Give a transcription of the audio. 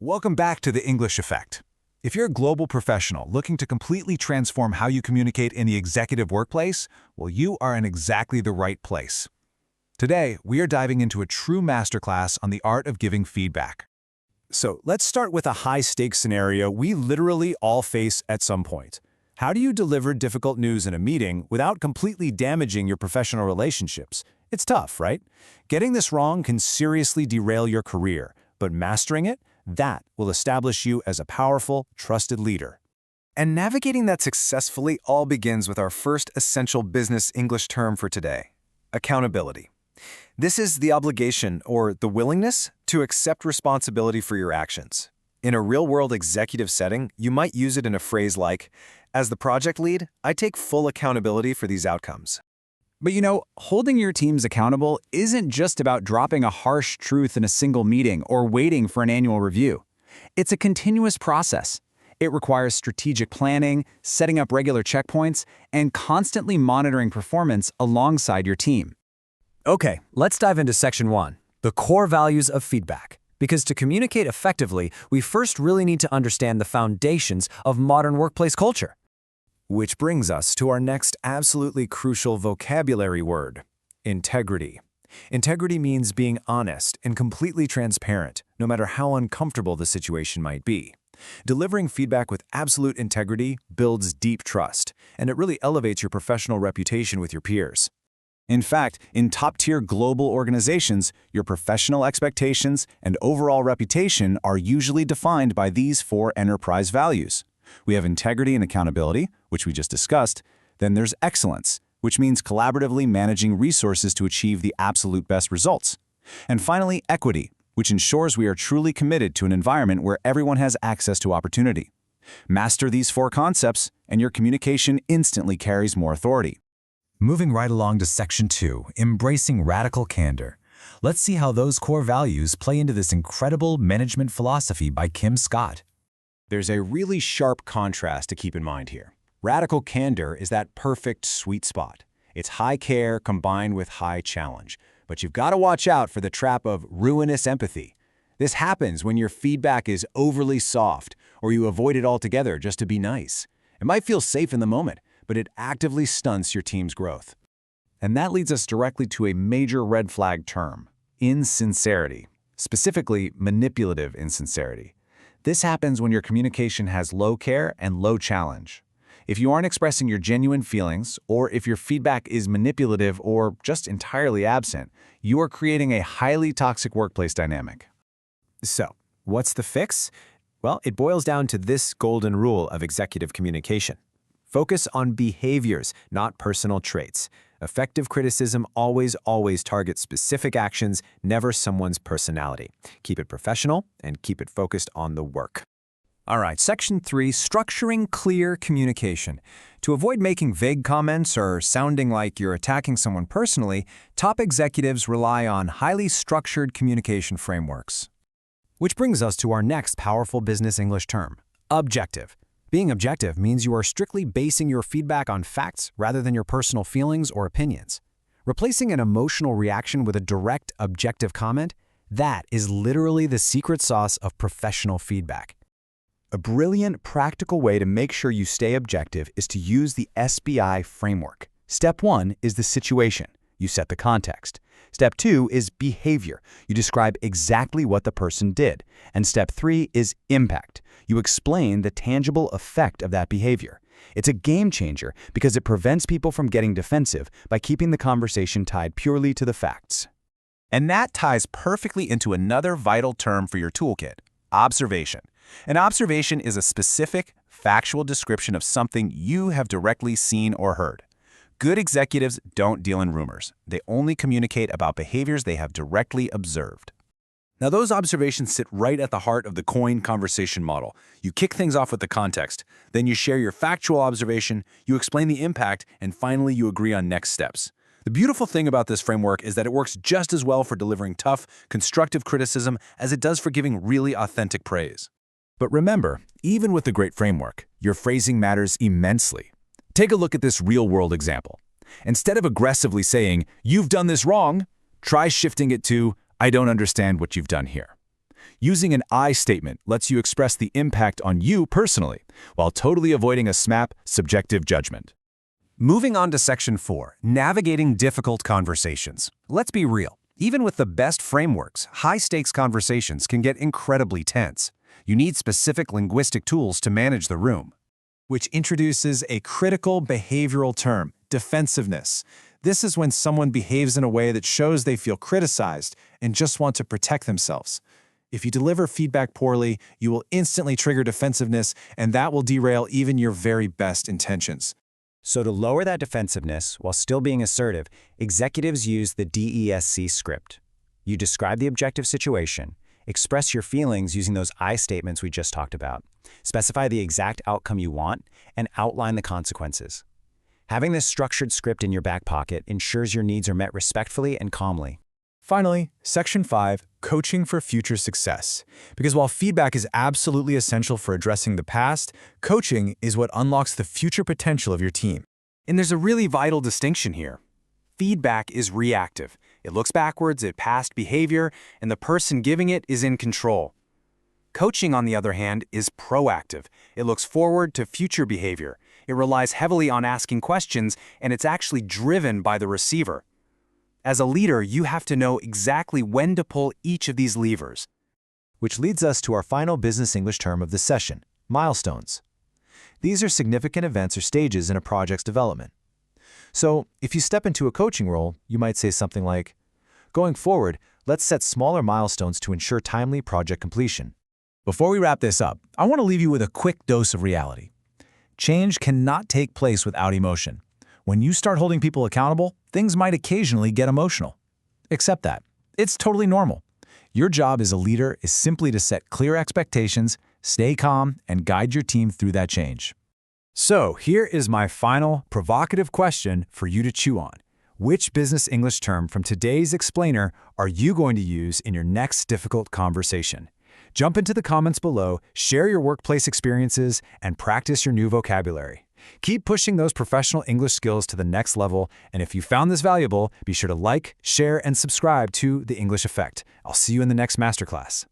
Welcome back to the English Effect. If you're a global professional looking to completely transform how you communicate in the executive workplace, well, you are in exactly the right place. Today, we are diving into a true masterclass on the art of giving feedback. So let's start with a high-stakes scenario we literally all face at some point. How do you deliver difficult news in a meeting without completely damaging your professional relationships? It's tough, right? Getting this wrong can seriously derail your career, but mastering it, that will establish you as a powerful, trusted leader. And navigating that successfully all begins with our first essential business English term for today: accountability. This is the obligation or the willingness to accept responsibility for your actions. In a real-world executive setting, you might use it in a phrase like, "As the project lead, I take full accountability for these outcomes." But holding your teams accountable isn't just about dropping a harsh truth in a single meeting or waiting for an annual review. It's a continuous process. It requires strategic planning, setting up regular checkpoints, and constantly monitoring performance alongside your team. Okay, let's dive into Section 1, the core values of feedback. Because to communicate effectively, we first really need to understand the foundations of modern workplace culture. Which brings us to our next absolutely crucial vocabulary word: integrity. Integrity means being honest and completely transparent, no matter how uncomfortable the situation might be. Delivering feedback with absolute integrity builds deep trust, and it really elevates your professional reputation with your peers. In fact, in top-tier global organizations, your professional expectations and overall reputation are usually defined by these 4 enterprise values. We have integrity and accountability, which we just discussed. Then there's excellence, which means collaboratively managing resources to achieve the absolute best results. And finally, equity, which ensures we are truly committed to an environment where everyone has access to opportunity. Master these 4 concepts, and your communication instantly carries more authority. Moving right along to Section 2, embracing radical candor. Let's see how those core values play into this incredible management philosophy by Kim Scott. There's a really sharp contrast to keep in mind here. Radical candor is that perfect sweet spot. It's high care combined with high challenge. But you've got to watch out for the trap of ruinous empathy. This happens when your feedback is overly soft or you avoid it altogether just to be nice. It might feel safe in the moment, but it actively stunts your team's growth. And that leads us directly to a major red flag term: insincerity, specifically manipulative insincerity. This happens when your communication has low care and low challenge. If you aren't expressing your genuine feelings, or if your feedback is manipulative or just entirely absent, you are creating a highly toxic workplace dynamic. So, what's the fix? Well, it boils down to this golden rule of executive communication. Focus on behaviors, not personal traits. Effective criticism always targets specific actions, never someone's personality. Keep it professional and keep it focused on the work. All right, Section 3, structuring clear communication. To avoid making vague comments or sounding like you're attacking someone personally, top executives rely on highly structured communication frameworks. Which brings us to our next powerful business English term: objective. Being objective means you are strictly basing your feedback on facts rather than your personal feelings or opinions. Replacing an emotional reaction with a direct, objective comment, that is literally the secret sauce of professional feedback. A brilliant, practical way to make sure you stay objective is to use the SBI framework. Step 1 is the situation. You set the context. Step 2 is behavior. You describe exactly what the person did. And step 3 is impact. You explain the tangible effect of that behavior. It's a game changer because it prevents people from getting defensive by keeping the conversation tied purely to the facts. And that ties perfectly into another vital term for your toolkit: observation. An observation is a specific, factual description of something you have directly seen or heard. Good executives don't deal in rumors. They only communicate about behaviors they have directly observed. Now, those observations sit right at the heart of the coin conversation model. You kick things off with the context, then you share your factual observation, you explain the impact, and finally you agree on next steps. The beautiful thing about this framework is that it works just as well for delivering tough, constructive criticism as it does for giving really authentic praise. But remember, even with the great framework, your phrasing matters immensely. Take a look at this real-world example. Instead of aggressively saying, "You've done this wrong," try shifting it to, "I don't understand what you've done here." Using an I statement lets you express the impact on you personally, while totally avoiding a SMAP, subjective judgment. Moving on to Section 4, navigating difficult conversations. Let's be real. Even with the best frameworks, high-stakes conversations can get incredibly tense. You need specific linguistic tools to manage the room. Which introduces a critical behavioral term, defensiveness. This is when someone behaves in a way that shows they feel criticized and just want to protect themselves. If you deliver feedback poorly, you will instantly trigger defensiveness, and that will derail even your very best intentions. So to lower that defensiveness while still being assertive, executives use the DESC script. You describe the objective situation, express your feelings using those I statements we just talked about, specify the exact outcome you want, and outline the consequences. Having this structured script in your back pocket ensures your needs are met respectfully and calmly. Finally, Section 5, coaching for future success. Because while feedback is absolutely essential for addressing the past, coaching is what unlocks the future potential of your team. And there's a really vital distinction here. Feedback is reactive. It looks backwards at past behavior, and the person giving it is in control. Coaching, on the other hand, is proactive. It looks forward to future behavior. It relies heavily on asking questions, and it's actually driven by the receiver. As a leader, you have to know exactly when to pull each of these levers. Which leads us to our final business English term of this session, milestones. These are significant events or stages in a project's development. So, if you step into a coaching role, you might say something like, "Going forward, let's set smaller milestones to ensure timely project completion." Before we wrap this up, I want to leave you with a quick dose of reality. Change cannot take place without emotion. When you start holding people accountable, things might occasionally get emotional. Accept that. It's totally normal. Your job as a leader is simply to set clear expectations, stay calm, and guide your team through that change. So, here is my final, provocative question for you to chew on. Which business English term from today's explainer are you going to use in your next difficult conversation? Jump into the comments below, share your workplace experiences, and practice your new vocabulary. Keep pushing those professional English skills to the next level, and if you found this valuable, be sure to like, share, and subscribe to The English Effect. I'll see you in the next masterclass.